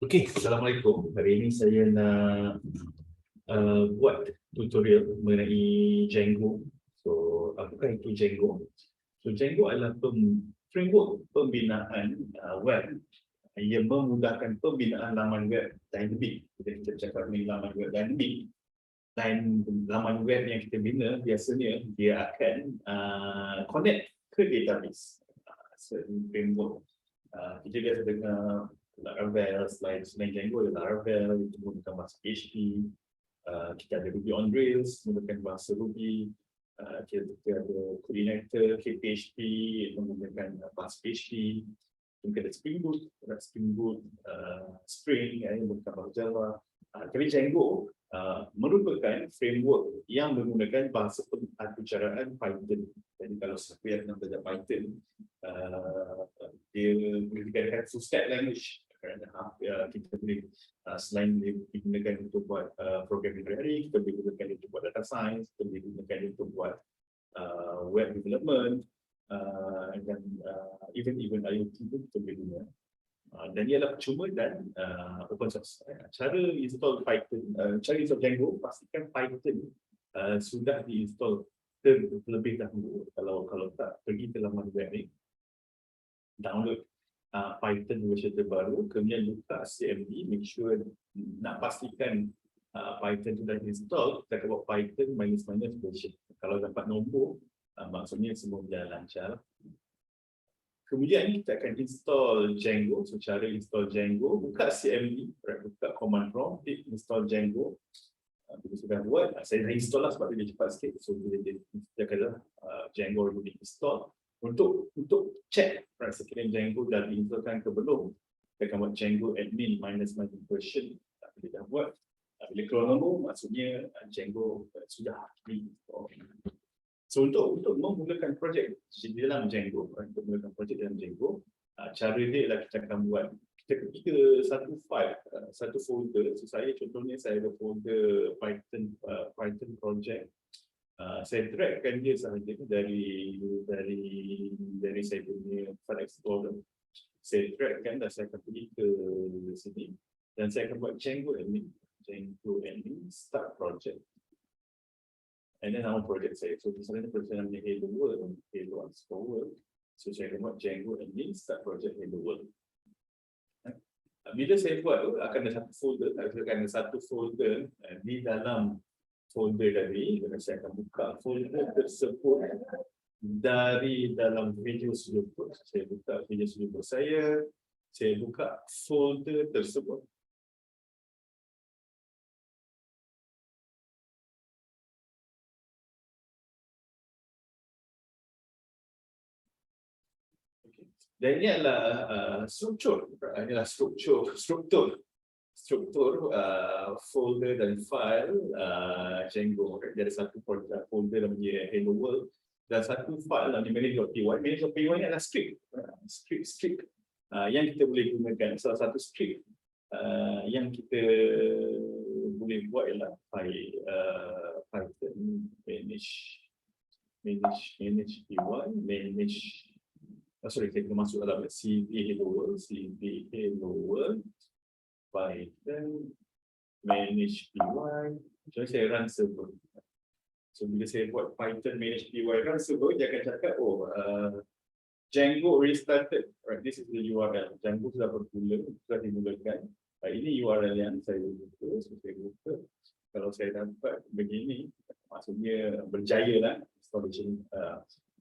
Okey, Assalamualaikum. Hari ini saya nak buat tutorial mengenai Django. So, apakah itu Django? So, Django adalah framework pembinaan web yang memudahkan pembinaan laman web dinamik. Kita cakap mengenai laman web dinamik. Dan laman web yang kita bina biasanya dia akan connect ke database. Framework. Kita biasa dengar Laravel, selain Django ada Laravel, itu menggunakan bahasa PHP. Kita ada Ruby on Rails, menggunakan bahasa Ruby. Kita ada coordinator, PHP, menggunakan bahasa PHP. Kita ada Spring Boot, Spring, yang menggunakan bahasa Java. Tapi Django merupakan framework yang menggunakan bahasa pengaturcaraan Python. Jadi kalau siapa yang nak belajar Python, dia boleh dikatakan full stack language. Kerana kita boleh selain digunakan untuk buat programming hari, kita boleh gunakan untuk buat data science, kita boleh gunakan untuk buat web development, dan even IoT pun kita boleh guna. Dan ia adalah percuma dan open source. Cara install Python, cara install Django, pastikan Python sudah diinstall terlebih dahulu. Kalau tak, pergi ke laman web ni, download Python version terbaru, kemudian buka CMD, make sure nak pastikan Python sudah install. Kita akan buat Python minus version. Kalau dapat nombor, maksudnya semua berjalan lancar. Kemudian kita akan install Django. So cara install Django, buka CMD, buka command prompt, install Django. Bila sudah buat, saya dah install lah sebab dia cepat sikit. So dia akan Django already install. Untuk cek sekiranya Django dah diinstalkan ke belum, kita akan buat Django admin minus version. Bila dah buat, bila keluar nombor, maksudnya Django sudah diinstal. So untuk memulakan projek di dalam Django, untuk memulakan projek dalam Django, cara dia adalah kita akan buat, kita ketika satu file, satu folder. So contohnya saya ada folder Python projek. Saya dragkan dia sahaja dari saya punya file explorer. Saya dragkan dan saya akan pergi ke sini dan saya akan buat Django admin start project. And then nama projek saya. So misalnya projek namanya hello world, hello_world. So saya akan buat Django admin start project hello world. Bila saya buat tu akan ada satu folder, di dalam folder tadi, dan saya akan buka folder tersebut dari dalam video seluruh. Saya buka video seluruh saya buka folder tersebut. Dan ini adalah struktur folder dan file Django. Dia ada satu folder namanya hello world dan satu file namanya manage.py. Manage.py ni adalah script yang kita boleh gunakan. Salah satu script yang kita boleh buat ialah Python saya kena masuk dalam cv hello world Python manage py. Jadi saya run server. So bila saya buat Python manage py run server, dia akan cakap Django restarted. Right, this is the URL. Django sudah dimulakan. Ini URL yang saya buka. So saya buka. Kalau saya dapat begini, maksudnya berjaya lah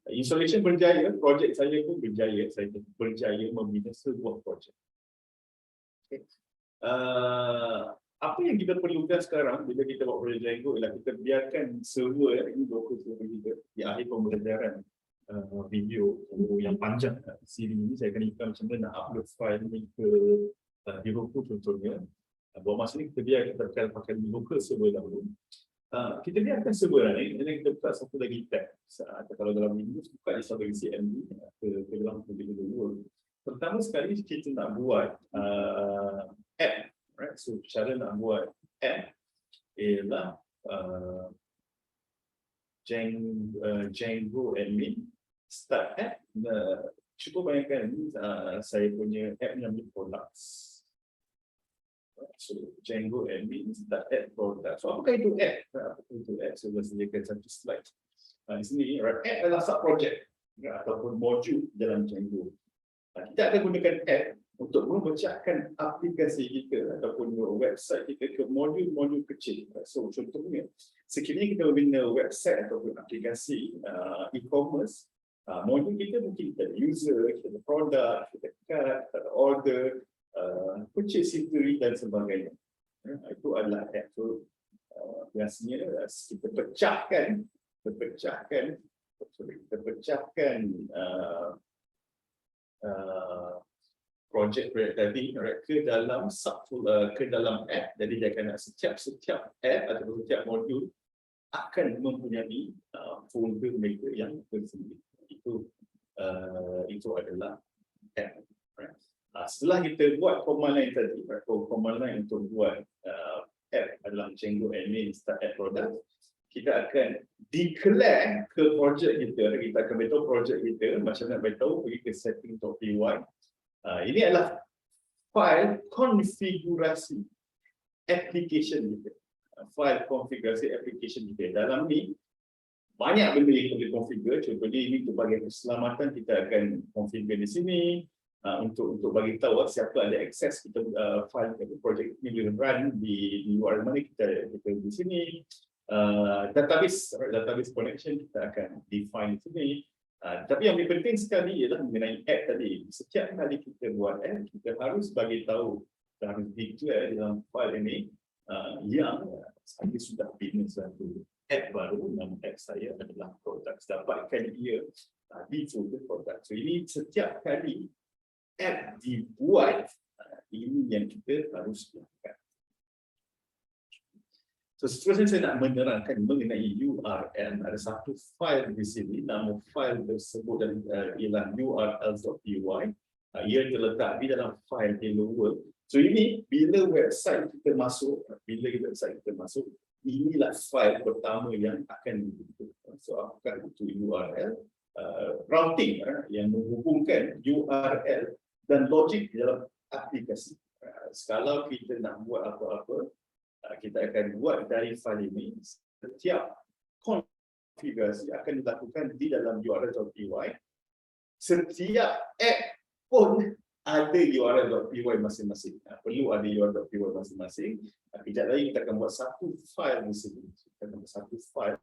installation berjaya, projek saya pun berjaya. Saya berjaya membina sebuah projek. Okay. Apa yang kita perlukan sekarang bila kita buat projek Django ialah kita biarkan server ini local server kita di akhir pembelajaran video yang panjang siri ini. Saya akan ikut macam mana nak upload file ni ke di local contohnya. Buat masa ni kita biar kita pakai local server dahulu. Kita biarkan server ni, dan kita buka satu lagi tab. Kalau dalam Windows, buka di satu lagi CMD ke dalam dulu. Pertama sekali kita nak buat app, right? So cara nak buat app ialah Django admin start app. Cuba bayangkan saya punya app yang namanya products. So Django admin start add product. So apakah itu add? Apa itu add? So saya sediakan satu slide. Di sini add adalah sub project ataupun modul dalam Django. Kita akan gunakan add untuk memecahkan aplikasi kita ataupun website kita ke modul-modul kecil. So contohnya, sekiranya kita membina website ataupun aplikasi e-commerce, modul kita mungkin kita ada user, kita ada produk, kita ada cart, kita ada order, purchase history dan sebagainya. Itu adalah add. So biasanya kita pecahkan projek tadi ke dalam ke dalam app. Jadi dia akan setiap app atau setiap modul akan mempunyai folder mereka yang tersendiri. Itu adalah app. Setelah kita buat command line tadi, command line untuk buat app adalah Django admin start app product, kita akan declare ke projek kita. Kita akan beritahu projek kita macam nak beritahu pergi ke setting.py. Ini adalah file konfigurasi application kita. File konfigurasi application kita. Dalam ni banyak benda yang kita configure. Contohnya ini untuk bagian keselamatan kita akan configure di sini. Untuk bagi tahu siapa ada akses kita file projek ini boleh run di URL mana kita di sini. Database connection kita akan define di sini. Tapi yang lebih penting sekali ialah mengenai app tadi. Setiap kali kita buat app, kita harus bagi tahu, kita harus declare dalam file ini yang saya sudah bina satu app baru. Nama app saya adalah produk. Dapatkan ia di folder produk. So ini setiap kali app dibuat, ini yang kita harus lakukan. So seterusnya saya nak menerangkan mengenai URL. Ada satu file di sini, nama file tersebut ialah url.py. Ia terletak di dalam file hello world. So ini bila website kita masuk, inilah file pertama yang akan dibentuk. So apakah itu URL? Routing yang menghubungkan URL dan logik dalam aplikasi. Kalau kita nak buat apa-apa, kita akan buat dari file ini. Setiap konfigurasi akan dilakukan di dalam url.py. Setiap app pun ada url.py masing-masing. Perlu ada url.py masing-masing. Kejap lagi kita akan buat satu file di sini. Kita akan buat satu file.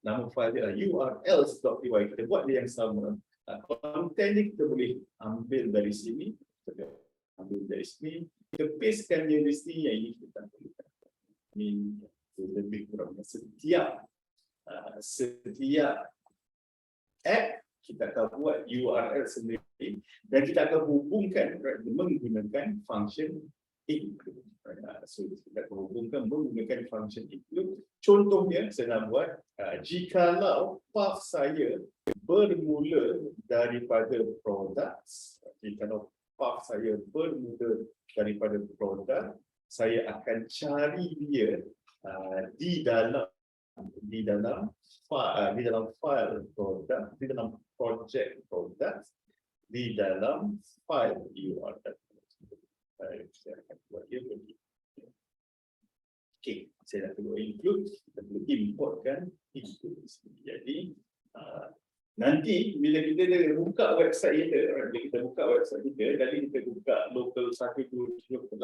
Nama file dia urls.py. Kita buat dia yang sama. Konten ni kita boleh ambil dari sini. Kita pastekan dia di sini. Yang ini kita perlukan. Ini lebih kurang setiap app kita akan buat URL sendiri dan kita akan hubungkan menggunakan function include. So kita akan hubungkan menggunakan function include. Contohnya saya nak buat jikalau path saya bermula daripada products, jikalau path saya bermula daripada produk, saya akan cari dia di dalam file produk, di dalam projek produk, di dalam file URL. Saya akan buat dia begini. Okey, saya dah perlu include, kita perlu importkan include. Jadi nanti bila kita buka website kita, tadi kita buka local 127.8.0,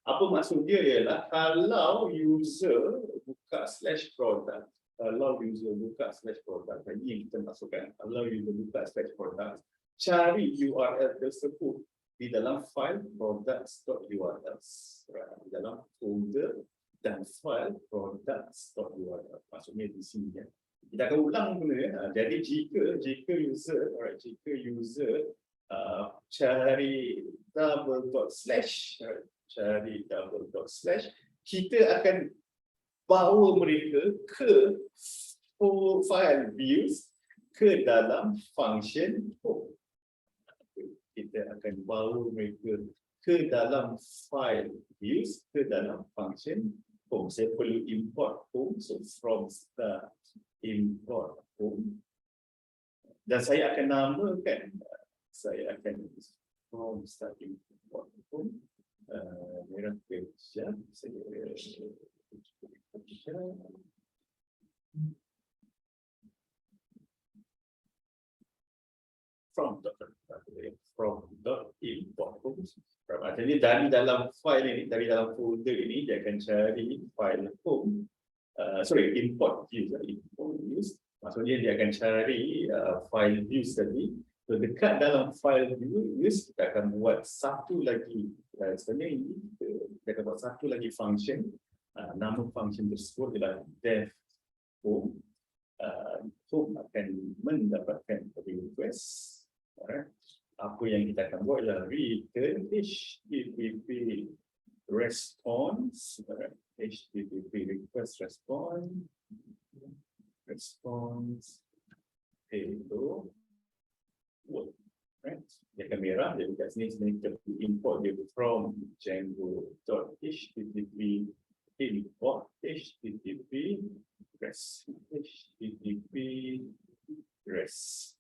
apa maksud dia ialah kalau user buka /product, ini yang kita masukkan, kalau user buka /product, cari URL tersebut di dalam file products.urls, di dalam folder dan file products.url. Maksudnya di sini ya. Kita akan ulang dulu ya. Jadi jika user cari /, kita akan bawa mereka ke file views ke dalam function home. Kita akan bawa mereka ke dalam file views ke dalam function home. Saya perlu import home, so from start import home, dan saya akan namakan, from start import home, merah Sekejap, saya from dot import. Jadi dari dalam file ini, dari dalam folder ini, dia akan cari file home, import views. Maksudnya dia akan cari file views tadi. So, dekat dalam file views, kita akan buat satu lagi. Sebenarnya ini kita akan buat satu lagi function. Nama function tersebut adalah def home. Home akan mendapatkan request. Apa yang kita akan buat adalah return HTTP response, HTTP request response hello world. Right? Dia akan merah, jadi kat sini sebenarnya kita import dia from Django.http import HTTP response.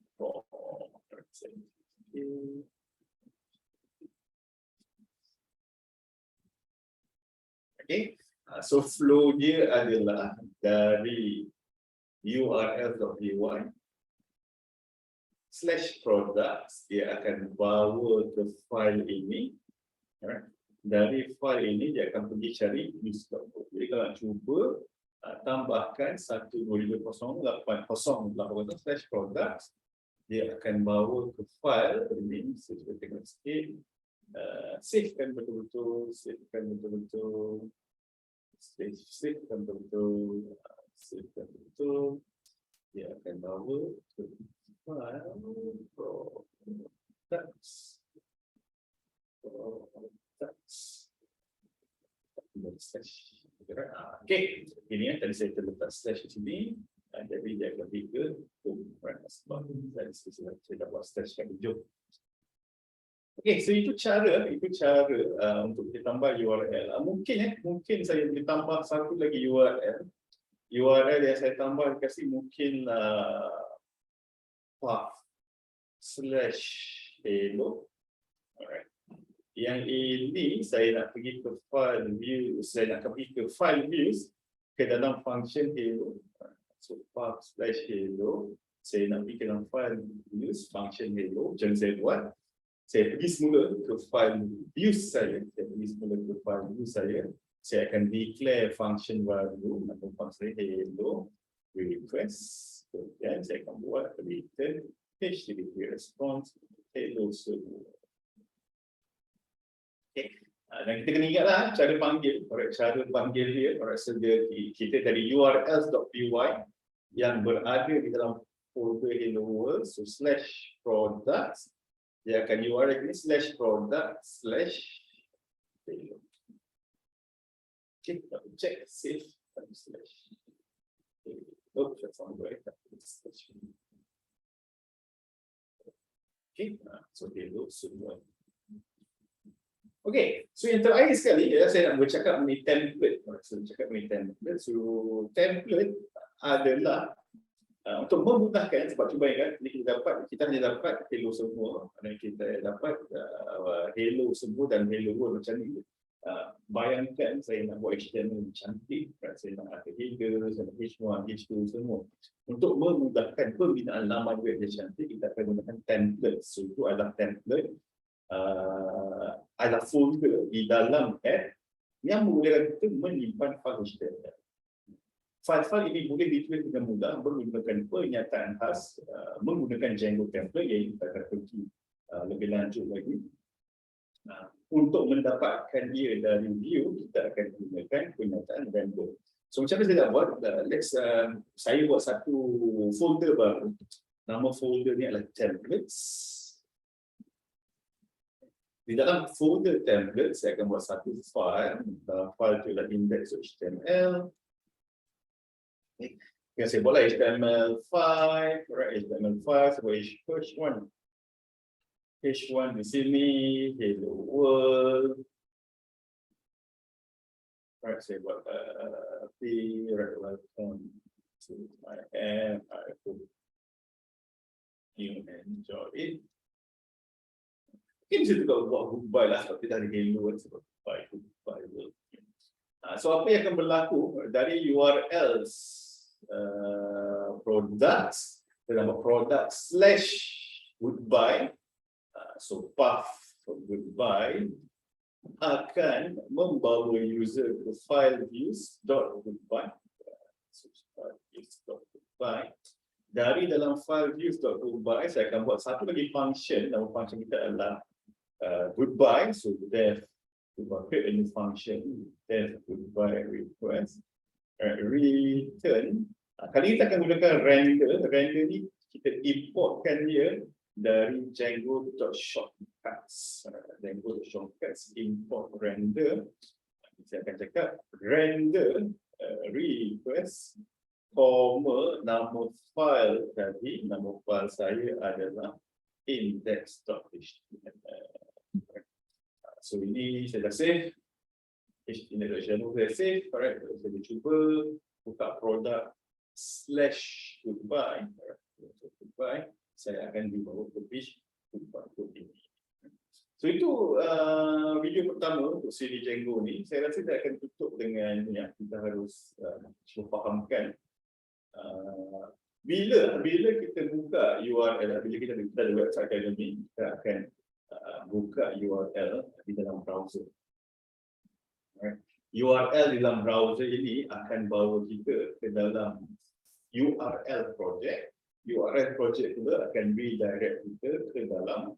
Okay, so flow dia adalah dari url.py /products, dia akan bawa ke file ini. Alright. Dari file ini dia akan pergi cari use.code. Jadi kalau cuba tambahkan 120.80.80/products, dia akan bawa ke file ini. Saya tengok sikit. Savekan betul-betul, savekan betul-betul, dia akan bawa ke file products. Okay, ini yang tadi saya terletak slash di sini. Jadi dia akan pergi ke sebab saya dah buat slash kat hujung. Okay, so itu cara untuk kita tambah URL. Mungkin saya boleh tambah satu lagi URL. URL yang saya tambah kasih mungkin path/hello. Alright. Yang ini saya nak pergi ke file views, saya nak pergi ke file views ke dalam function hello. So path/hello, saya nak pergi ke dalam file views function hello. Jangan saya buat. Saya pergi semula ke file views saya. Saya akan declare function baru, nama function hello request. Kemudian saya akan buat return HTTP response hello semua. Okay. Dan kita kena ingatlah cara panggil. Cara panggil dia, kita dari urls.py yang berada di dalam folder hello world, so /products. Dia akan URL ini /product/hello. Okay, kita check save slash. Oh, that's on the right. Okay, so hello semua. Okay, so yang terakhir sekali saya nak bercakap mengenai template. So template adalah untuk memudahkan, sebab cuba ingat kita hanya dapat hello semua, dan kita dapat hello semua dan hello world macam ni. Bayangkan saya nak buat HTML cantik, saya nak ada header, saya nak H1, H2 semua. Untuk memudahkan pembinaan laman web yang cantik, kita akan menggunakan template. So itu adalah template, adalah folder di dalam app yang membolehkan kita menyimpan file HTML. File-file ini boleh ditulis dengan mudah menggunakan pernyataan khas, menggunakan Django template yang kita akan pergi lebih lanjut lagi. Untuk mendapatkan dia dari view, kita akan gunakan pernyataan Django. So macam mana saya nak buat? Saya buat satu folder baru. Nama folder ni adalah templates. Di dalam folder template, saya akan buat satu file. File itu adalah index.html. Yang saya buatlah HTML5, HTML5 sebagai H1. H1 di sini, hello world. Saya buat welcome to my app. I hope you enjoy it. Mungkin saya juga buat goodbye lah, tapi dari hello sebab goodbye world. So apa yang akan berlaku dari URLs products dalam product / goodbye, so path for goodbye akan membawa user ke file views.goodbye. So, file views.goodbye. Dari dalam file views.goodbye, saya akan buat satu lagi function. Nama function kita adalah goodbye. So def goodbye, create a new function, def goodbye request, return. Kali ini kita akan gunakan render. Render ni kita importkan dia dari Django.shortcuts. Django.shortcuts import render. Saya akan cakap render request, nama file tadi, nama file saya adalah index.html. So ini saya dah save. HTML.html saya save. Alright, saya cuba buka produk /goodbye. Goodbye. Saya akan dibawa ke page goodbye ini. So itu video pertama untuk siri Django ni. Saya rasa saya akan tutup dengan yang kita harus cuba fahamkan. Bila kita buka URL, bila kita ada website academy, kita akan buka URL di dalam browser. Right. URL di dalam browser ini akan bawa kita ke dalam URL projek. URL projek pula akan redirect kita ke dalam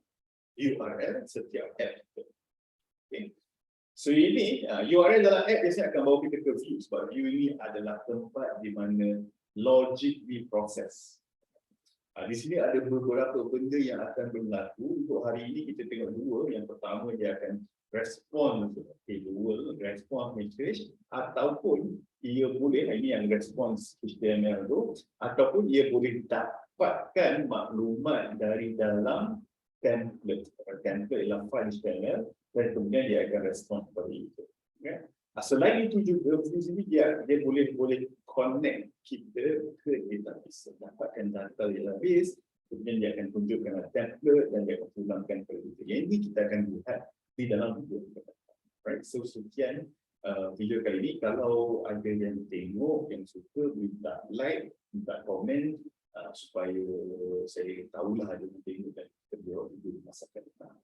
URL setiap app. Okay. So ini URL dalam app biasanya akan bawa kita ke view, sebab view ini adalah tempat di mana logik diproses. Di sini ada beberapa benda yang akan berlaku. Untuk hari ini kita tengok dua. Yang pertama dia akan respon hello, respon message, ataupun ia boleh, ini yang respons HTML tu, ataupun ia boleh dapatkan maklumat dari dalam template. Template ialah file HTML dan kemudian dia akan respon kepada itu. Okay. Selain itu juga di sini dia boleh connect kita ke database, dapatkan data database, kemudian dia akan tunjukkan template dan dia akan pulangkan kepada kita. Yang ini kita akan lihat di dalam video kita. Right, so sekian video kali ini. Kalau ada yang tengok, yang suka, minta like, minta komen supaya saya tahulah ada yang tengok dan kita buat video masa akan datang.